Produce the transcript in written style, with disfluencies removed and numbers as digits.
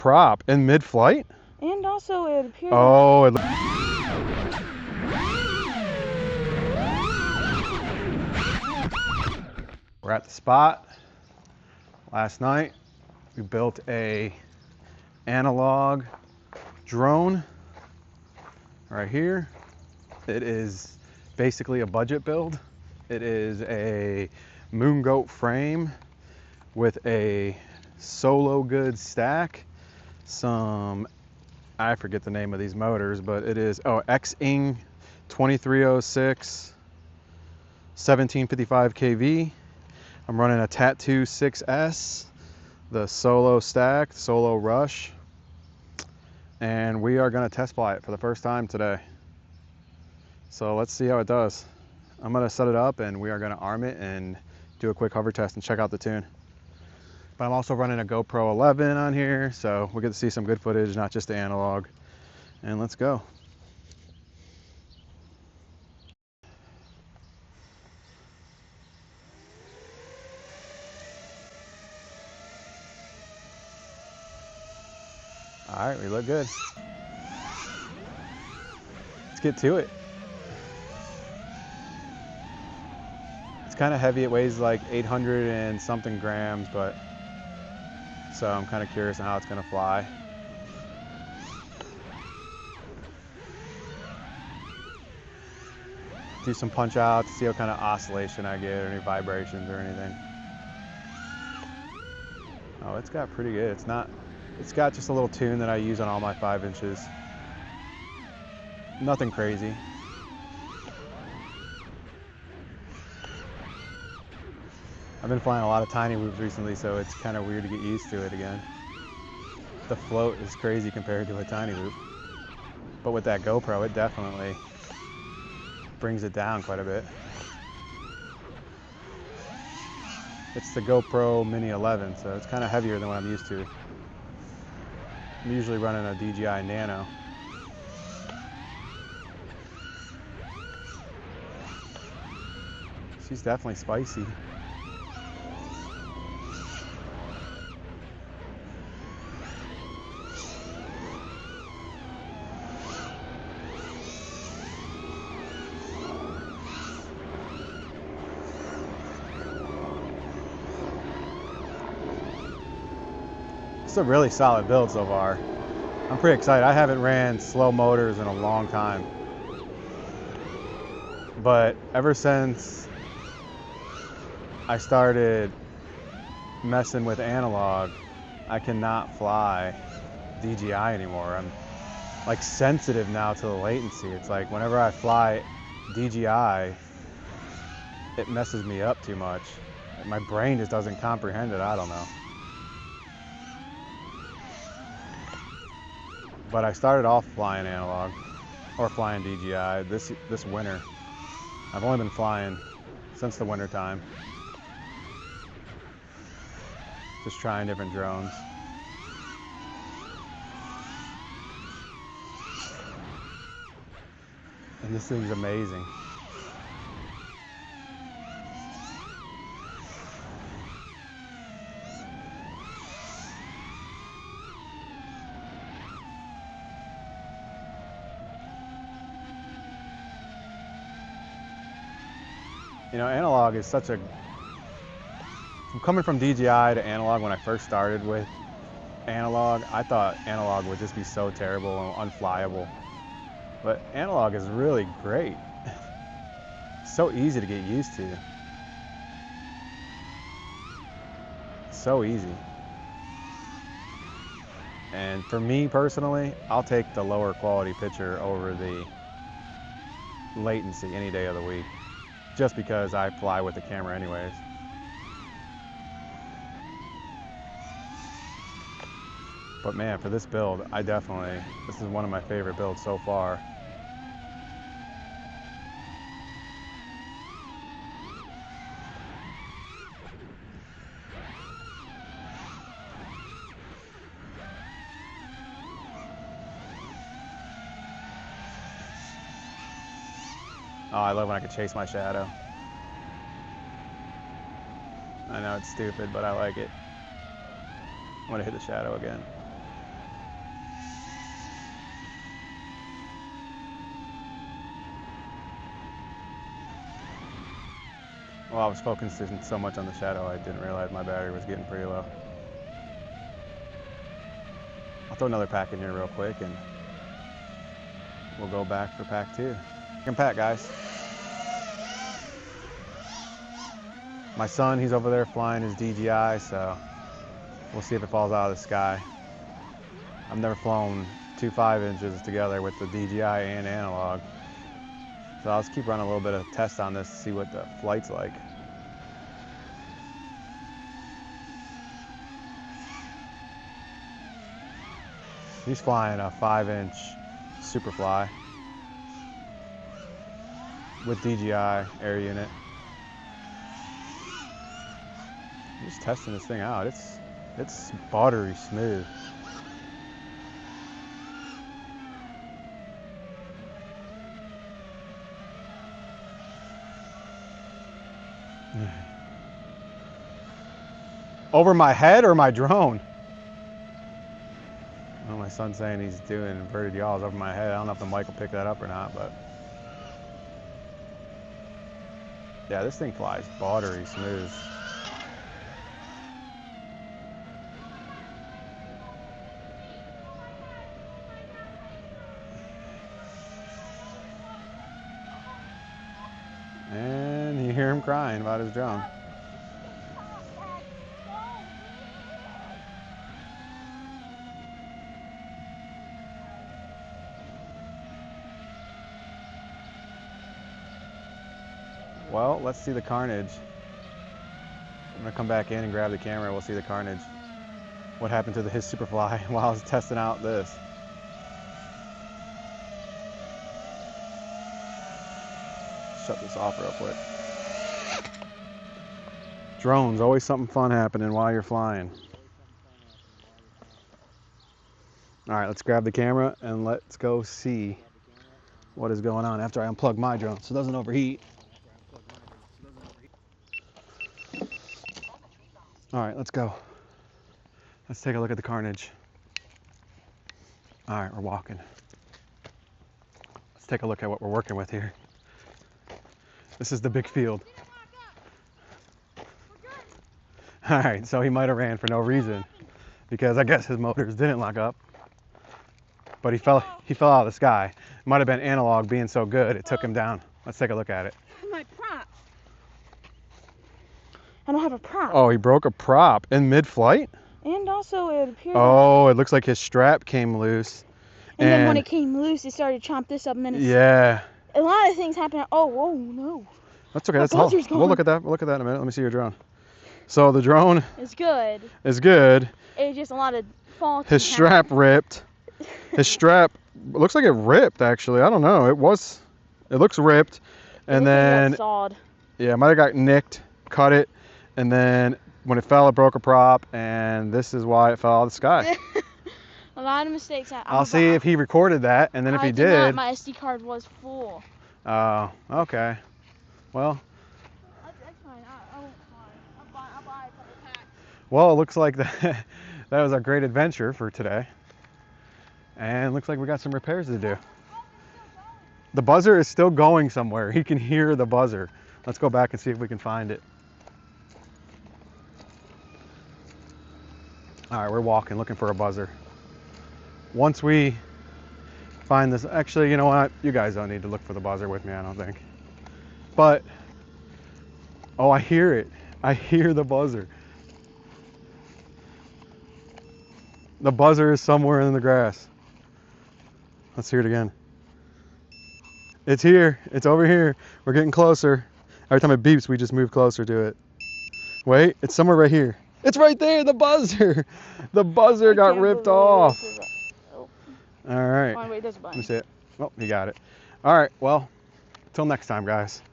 prop in mid-flight? And also it appeared Oh, we're at the spot. Last night, we built a analog drone right here. It is basically a budget build. It is a moon goat frame with a solo good stack, some, I forget the name of these motors, but it is, X-Ing 2306 1755 kV. I'm running a Tattoo 6S, the solo stack, solo rush, and we are going to test fly it for the first time today. So let's see how it does. I'm going to set it up and we are going to arm it and do a quick hover test and check out the tune. But I'm also running a GoPro 11 on here, so we'll get to see some good footage, not just the analog. And let's go. All right, we look good. Let's get to it. It's kind of heavy. It weighs like 800 and something grams, but so I'm kind of curious on how it's going to fly. Do some punch out to see what kind of oscillation I get, or any vibrations or anything. Oh, it's got pretty good. It's got just a little tune that I use on all my 5 inches. Nothing crazy. I've been flying a lot of tiny whoops recently, so it's kind of weird to get used to it again. The float is crazy compared to a tiny whoop. But with that GoPro, it definitely brings it down quite a bit. It's the GoPro Mini 11, so it's kind of heavier than what I'm used to. I'm usually running a DJI Nano. She's definitely spicy. It's a really solid build so far. I'm pretty excited. I haven't ran slow motors in a long time. But ever since I started messing with analog, I cannot fly DJI anymore. I'm like sensitive now to the latency. It's like whenever I fly DJI, it messes me up too much. My brain just doesn't comprehend it. I don't know. But I started off flying analog or flying DJI this winter. I've only been flying since the winter time. Just trying different drones. And this thing's amazing. You know, analog is such a, from coming from DJI to analog, when I first started with analog, I thought analog would just be so terrible and unflyable. But analog is really great. So easy to get used to. So easy. And for me personally, I'll take the lower quality picture over the latency any day of the week, just because I fly with the camera anyways. But man, for this build, this is one of my favorite builds so far. Oh, I love when I can chase my shadow. I know it's stupid, but I like it. I'm gonna hit the shadow again. Well, I was focusing so much on the shadow, I didn't realize my battery was getting pretty low. I'll throw another pack in here real quick and we'll go back for pack 2. Second pack, guys. My son, he's over there flying his DJI, so we'll see if it falls out of the sky. I've never flown 2 5-inches together with the DJI and analog. So I'll just keep running a little bit of test on this to see what the flight's like. He's flying a 5-inch Superfly with DJI air unit. I'm just testing this thing out. It's buttery smooth. Over my head or my drone? Well, my son's saying he's doing inverted yaws over my head. I don't know if the mic will pick that up or not, but yeah, this thing flies buttery smooth. And you hear him crying about his drone. Well, let's see the carnage. I'm gonna come back in and grab the camera. We'll see the carnage. What happened to his Superfly while I was testing out this. Shut this off real quick. Drones, always something fun happening while you're flying. All right, let's grab the camera and let's go see what is going on after I unplug my drone so it doesn't overheat. All right, let's go. Let's take a look at the carnage. All right, we're walking. Let's take a look at what we're working with here. This is the big field. All right, so he might have ran for no reason because I guess his motors didn't lock up, but he fell out of the sky. It might have been analog being so good, it took him down. Let's take a look at it. My prop. I don't have a prop. Oh, he broke a prop in mid-flight? And also it appeared. Oh, it looks like his strap came loose. And then when it came loose, it started to chomp this up, and then yeah. A lot of things happen. Oh, whoa, no. That's okay. That's all. We'll look at that. We'll look at that in a minute. Let me see your drone. So the drone is good. It's just a lot of faults. His strap ripped. His strap looks like it ripped actually. I don't know. It looks ripped, and then sawed. Yeah, it might have got nicked, cut it, and then when it fell, it broke a prop, and this is why it fell out of the sky. A lot of mistakes. I'll see if he recorded that, and then if he did. My SD card was full. Oh, okay. Well. That's fine. I won't fly. I'll buy a couple packs. Well, it looks like that was a great adventure for today. And it looks like we got some repairs to do. The buzzer is still going somewhere. He can hear the buzzer. Let's go back and see if we can find it. All right, we're walking, looking for a buzzer. Once we find this, actually, you know what? You guys don't need to look for the buzzer with me, I don't think. But, oh, I hear it. I hear the buzzer. The buzzer is somewhere in the grass. Let's hear it again. It's here. It's over here. We're getting closer. Every time it beeps, we just move closer to it. Wait, it's somewhere right here. It's right there, the buzzer. The buzzer got ripped off. All right. Oh, wait, there's a button. Let me see it. Oh, he got it. All right, well, till next time, guys.